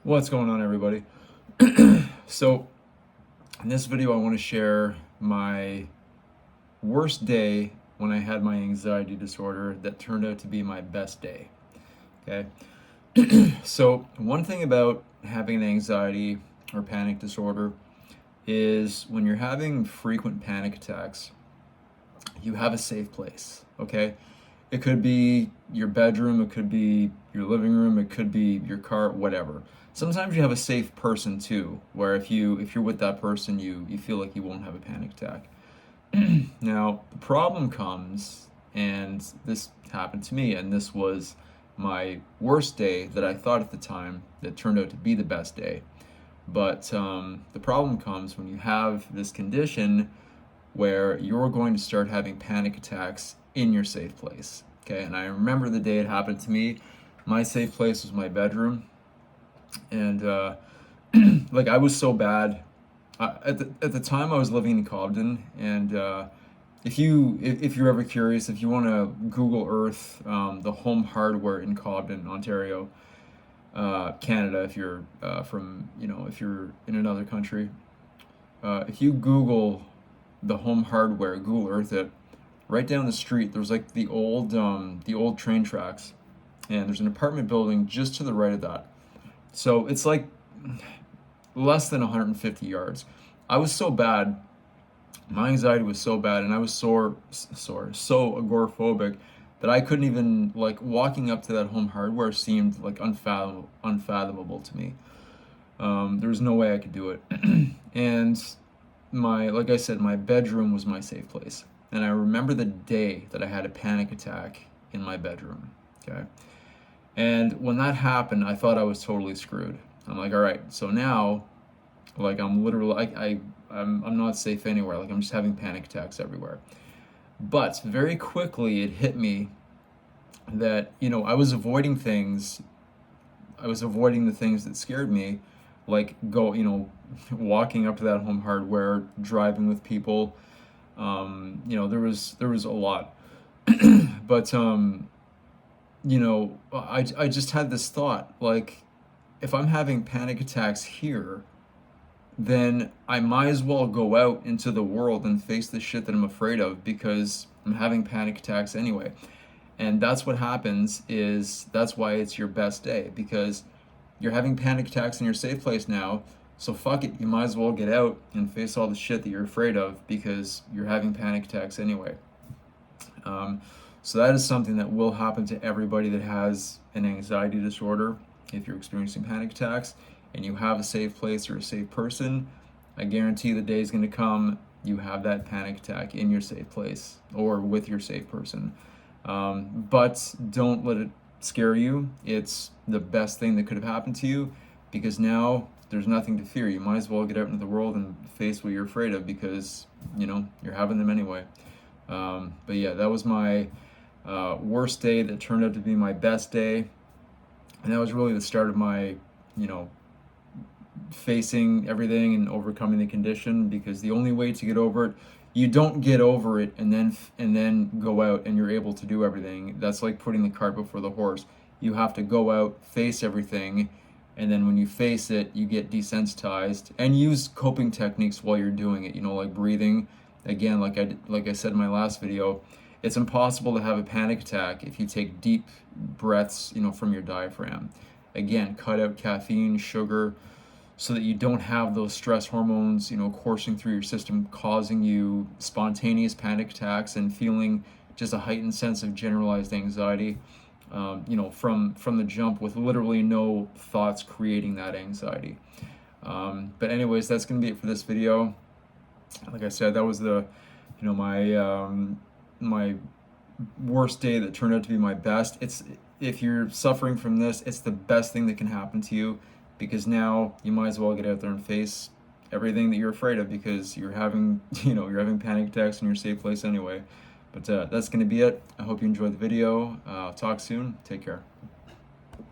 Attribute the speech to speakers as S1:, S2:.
S1: What's going on, everybody? So, in this video, I want to share my worst day when I had my anxiety disorder that turned out to be my best day. Okay. So, one thing about having an anxiety or panic disorder is when you're having frequent panic attacks, you have a safe place. Okay. It could be your bedroom, it could be your living room, it could be your car, whatever. Sometimes you have a safe person too, where if you're with that person, you feel like you won't have a panic attack. Now, the problem comes, and this happened to me, and this was my worst day that I thought at the time that turned out to be the best day. But the problem comes when you have this condition where you're going to start having panic attacks in your safe place. Okay, and I remember the day it happened to me. My safe place was my bedroom, and like I was so bad. At the time, I was living in Cobden, and if you're ever curious, if you want to Google Earth the Home Hardware in Cobden, Ontario, Canada, if you're from if you're in another country, if you Google the Home Hardware, Google Earth it, right down the street, there's like the old train tracks, and there's an apartment building just to the right of that. So it's like less than 150 yards. I was so bad. My anxiety was so bad, and I was so agoraphobic that I couldn't even like walking up to that Home Hardware seemed like unfathomable to me. There was no way I could do it, and like I said, my bedroom was my safe place. And I remember the day that I had a panic attack in my bedroom. Okay. And when that happened, I thought I was totally screwed. I'm like, all right, so now, like, I'm literally, I'm not safe anywhere. Like, I'm just having panic attacks everywhere. But very quickly, it hit me that, I was avoiding things. I was avoiding the things that scared me, like walking up to that Home Hardware, driving with people. There was a lot, but I just had this thought, like, if I'm having panic attacks here, then I might as well go out into the world and face the shit that I'm afraid of because I'm having panic attacks anyway. And that's what happens is that's why it's your best day because you're having panic attacks in your safe place now. So fuck it, you might as well get out and face all the shit that you're afraid of because you're having panic attacks anyway. Um, so that is something that will happen to everybody that has an anxiety disorder. If you're experiencing panic attacks and you have a safe place or a safe person, I guarantee the day is going to come you have that panic attack in your safe place or with your safe person. But don't let it scare you. It's the best thing that could have happened to you because now there's nothing to fear. You might as well get out into the world and face what you're afraid of because, you're having them anyway. But yeah, that was my worst day that turned out to be my best day. And that was really the start of my, you know, facing everything and overcoming the condition because the only way to get over it, you don't get over it and then go out and you're able to do everything. That's like putting the cart before the horse. You have to go out, face everything, and then when you face it, you get desensitized and use coping techniques while you're doing it, like breathing. Again, like I said in my last video, it's impossible to have a panic attack if you take deep breaths, from your diaphragm. Again, cut out caffeine, sugar, so that you don't have those stress hormones, coursing through your system, causing you spontaneous panic attacks and feeling just a heightened sense of generalized anxiety, from the jump with literally no thoughts creating that anxiety. But anyways, that's going to be it for this video. Like I said, that was my worst day that turned out to be my best. If you're suffering from this, it's the best thing that can happen to you because now you might as well get out there and face everything that you're afraid of because you're having panic attacks in your safe place anyway. But that's going to be it. I hope you enjoyed the video. Talk soon. Take care.